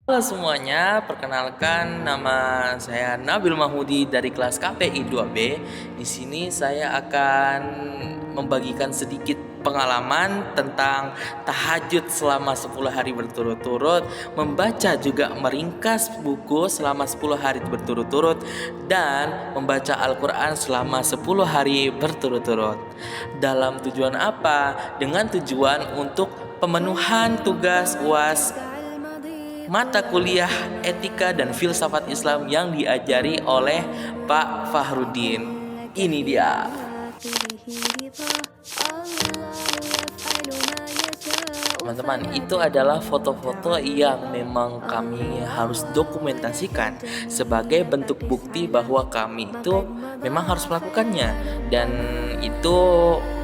Halo semuanya, perkenalkan nama saya Nabil Mahmudi dari kelas KPI 2B. Di sini saya akan membagikan sedikit pengalaman tentang tahajud selama 10 hari berturut-turut, membaca juga meringkas buku selama 10 hari berturut-turut, dan membaca Al-Quran selama 10 hari berturut-turut. Dalam tujuan apa? Dengan tujuan untuk pemenuhan tugas UAS mata kuliah etika dan filsafat Islam yang diajari oleh Pak Fahrudin. Ini dia. Teman-teman, itu adalah foto-foto yang memang kami harus dokumentasikan sebagai bentuk bukti bahwa kami itu memang harus melakukannya, dan itu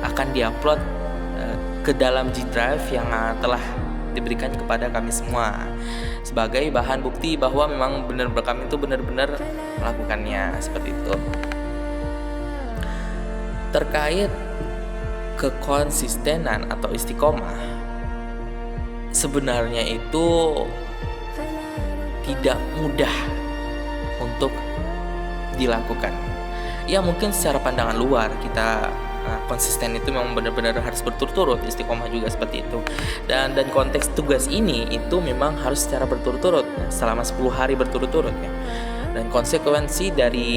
akan diupload ke dalam G Drive yang telah diberikan kepada kami semua sebagai bahan bukti bahwa memang benar-benar kami itu benar-benar melakukannya, seperti itu. Terkait kekonsistenan atau istiqomah, sebenarnya itu tidak mudah untuk dilakukan. Ya mungkin secara pandangan luar kita konsisten itu memang benar-benar harus berturut-turut, istiqomah juga seperti itu. Dan konteks tugas ini itu memang harus secara berturut-turut selama 10 hari berturut-turut ya. Dan konsekuensi dari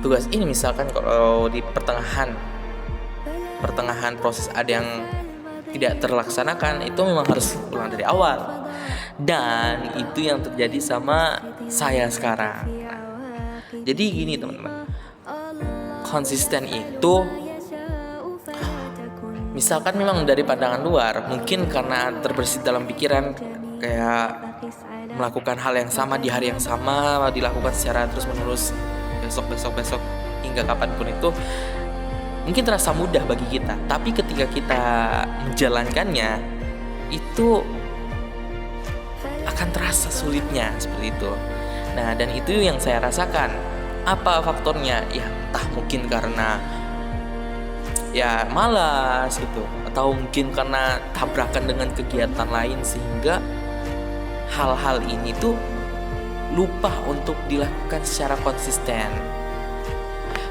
tugas ini, misalkan kalau di pertengahan proses ada yang tidak terlaksanakan, itu memang harus ulang dari awal. Dan itu yang terjadi sama saya sekarang. Jadi gini teman-teman, konsisten itu misalkan memang dari pandangan luar mungkin karena terbersit dalam pikiran kayak melakukan hal yang sama di hari yang sama, dilakukan secara terus menerus besok hingga kapanpun, itu mungkin terasa mudah bagi kita, tapi ketika kita menjalankannya itu akan terasa sulitnya seperti itu. Nah, dan itu yang saya rasakan. Apa faktornya? Ya entah mungkin karena ya malas gitu, atau mungkin karena tabrakan dengan kegiatan lain sehingga hal-hal ini tuh lupa untuk dilakukan secara konsisten.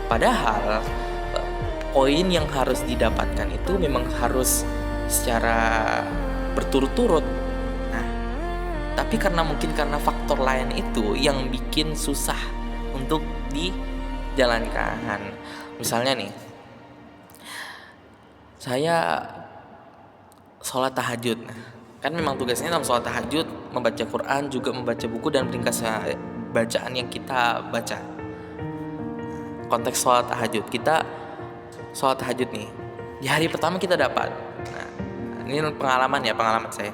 Padahal poin yang harus didapatkan itu memang harus secara berturut-turut. Nah, tapi karena faktor lain itu yang bikin susah untuk dijalankan. Misalnya nih, saya sholat tahajud. Kan memang tugasnya dalam sholat tahajud membaca Quran, juga membaca buku dan meringkas bacaan yang kita baca. Konteks sholat tahajud, kita sholat tahajud nih, di hari pertama kita dapat. Nah, ini pengalaman saya.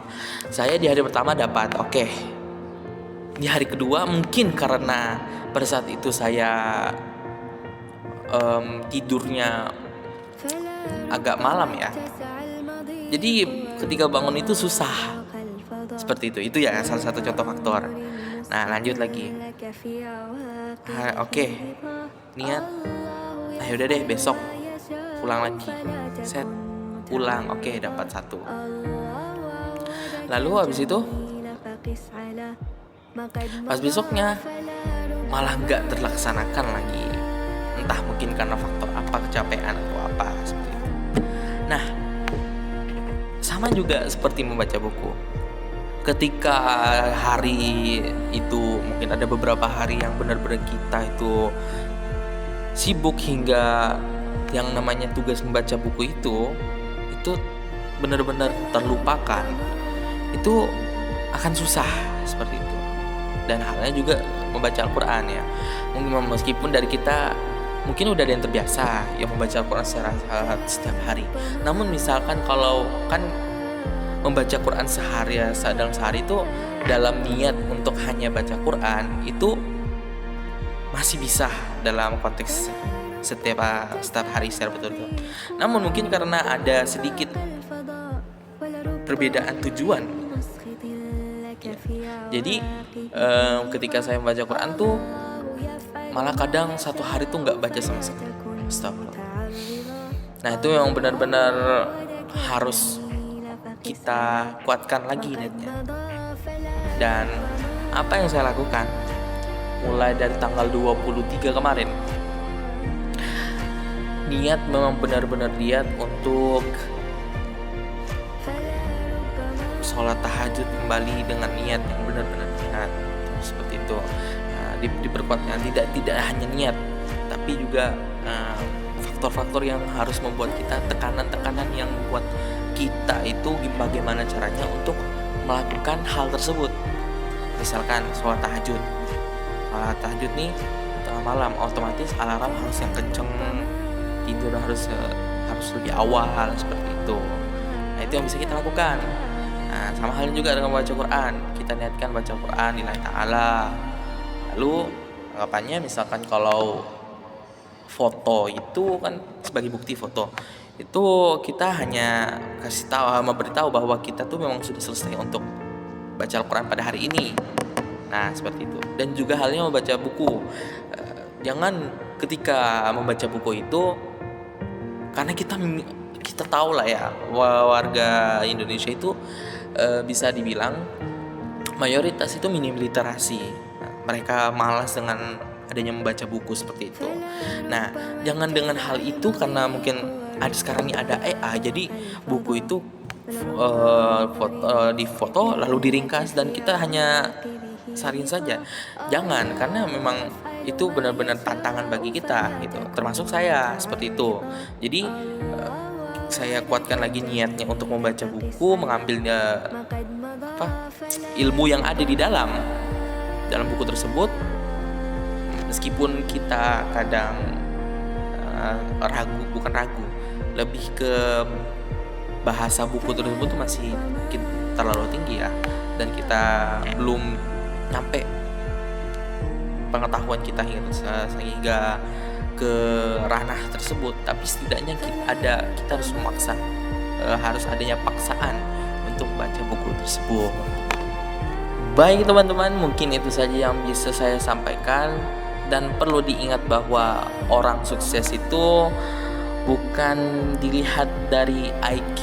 Saya di hari pertama dapat, oke. Di hari kedua mungkin karena pada saat itu saya tidurnya agak malam ya, jadi ketika bangun itu susah, seperti itu ya salah satu contoh faktor. Nah, lanjut lagi. Oke, niat, udah deh besok ulang lagi, set ulang, oke, dapat 1. Lalu habis itu pas besoknya malah nggak terlaksanakan lagi, entah mungkin karena faktor apa, kecapean atau apa, seperti itu. Nah, sama juga seperti membaca buku. Ketika hari itu mungkin ada beberapa hari yang benar-benar kita itu sibuk hingga yang namanya tugas membaca buku itu benar-benar terlupakan, itu akan susah seperti itu. Dan halnya juga membaca Al-Quran ya, meskipun dari kita mungkin udah ada yang terbiasa yang membaca Al-Quran secara setiap hari. Namun misalkan kalau kan membaca Quran dalam sehari itu dalam niat untuk hanya baca Quran itu masih bisa dalam konteks setiap hari secara betul-betul. Namun mungkin karena ada sedikit perbedaan tujuan ya, jadi ketika saya membaca Quran tuh malah kadang satu hari tuh nggak baca sama sekali. Astagfirullah. Nah, itu yang benar-benar harus kita kuatkan lagi niatnya. Dan apa yang saya lakukan mulai dari tanggal 23 kemarin, niat memang benar-benar niat untuk sholat tahajud kembali dengan niat yang benar-benar niat seperti itu. Diperkuatnya tidak hanya niat, tapi juga faktor-faktor yang harus membuat kita, tekanan-tekanan yang membuat kita itu bagaimana caranya untuk melakukan hal tersebut. Misalkan sholat tahajud nih tengah malam, otomatis alarm harus yang kenceng, tidur harus lebih awal seperti itu. Nah, itu yang bisa kita lakukan. Nah, sama halnya juga dengan baca Quran. Kita niatkan baca Quran lillahi ta'ala. Lalu anggapannya misalkan kalau foto itu kan sebagai bukti foto, itu kita hanya memberitahu bahwa kita tuh memang sudah selesai untuk baca Al-Quran pada hari ini. Nah, seperti itu. Dan juga halnya membaca buku. Jangan ketika membaca buku itu, karena kita tahu lah ya, warga Indonesia itu bisa dibilang mayoritas itu minim literasi. Mereka malas dengan adanya membaca buku seperti itu. Nah, jangan dengan hal itu, karena mungkin sekarang ini ada AI, jadi buku itu difoto lalu diringkas dan kita hanya saring saja. Jangan, karena memang itu benar-benar tantangan bagi kita gitu. Termasuk saya seperti itu. Jadi saya kuatkan lagi niatnya untuk membaca buku, mengambil ilmu yang ada di dalam buku tersebut. Meskipun kita kadang lebih ke bahasa buku tersebut masih mungkin terlalu tinggi ya, dan kita belum nyampe pengetahuan kita sehingga ke ranah tersebut. Tapi setidaknya kita harus memaksa, harus adanya paksaan untuk baca buku tersebut. Baik teman-teman, mungkin itu saja yang bisa saya sampaikan. Dan perlu diingat bahwa orang sukses itu bukan dilihat dari IQ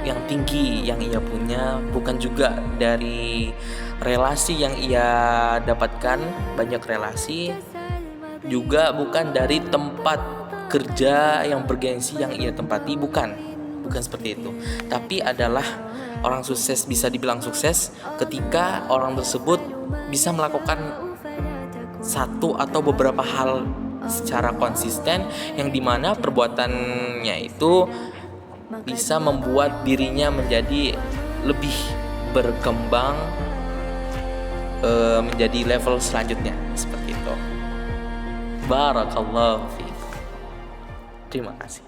yang tinggi yang ia punya, bukan juga dari relasi yang ia dapatkan, banyak relasi, juga bukan dari tempat kerja yang bergengsi yang ia tempati, bukan seperti itu. Tapi adalah orang sukses bisa dibilang sukses ketika orang tersebut bisa melakukan satu atau beberapa hal secara konsisten, yang dimana perbuatannya itu bisa membuat dirinya menjadi lebih berkembang, menjadi level selanjutnya seperti itu. Barakallahu fiik. Terima kasih.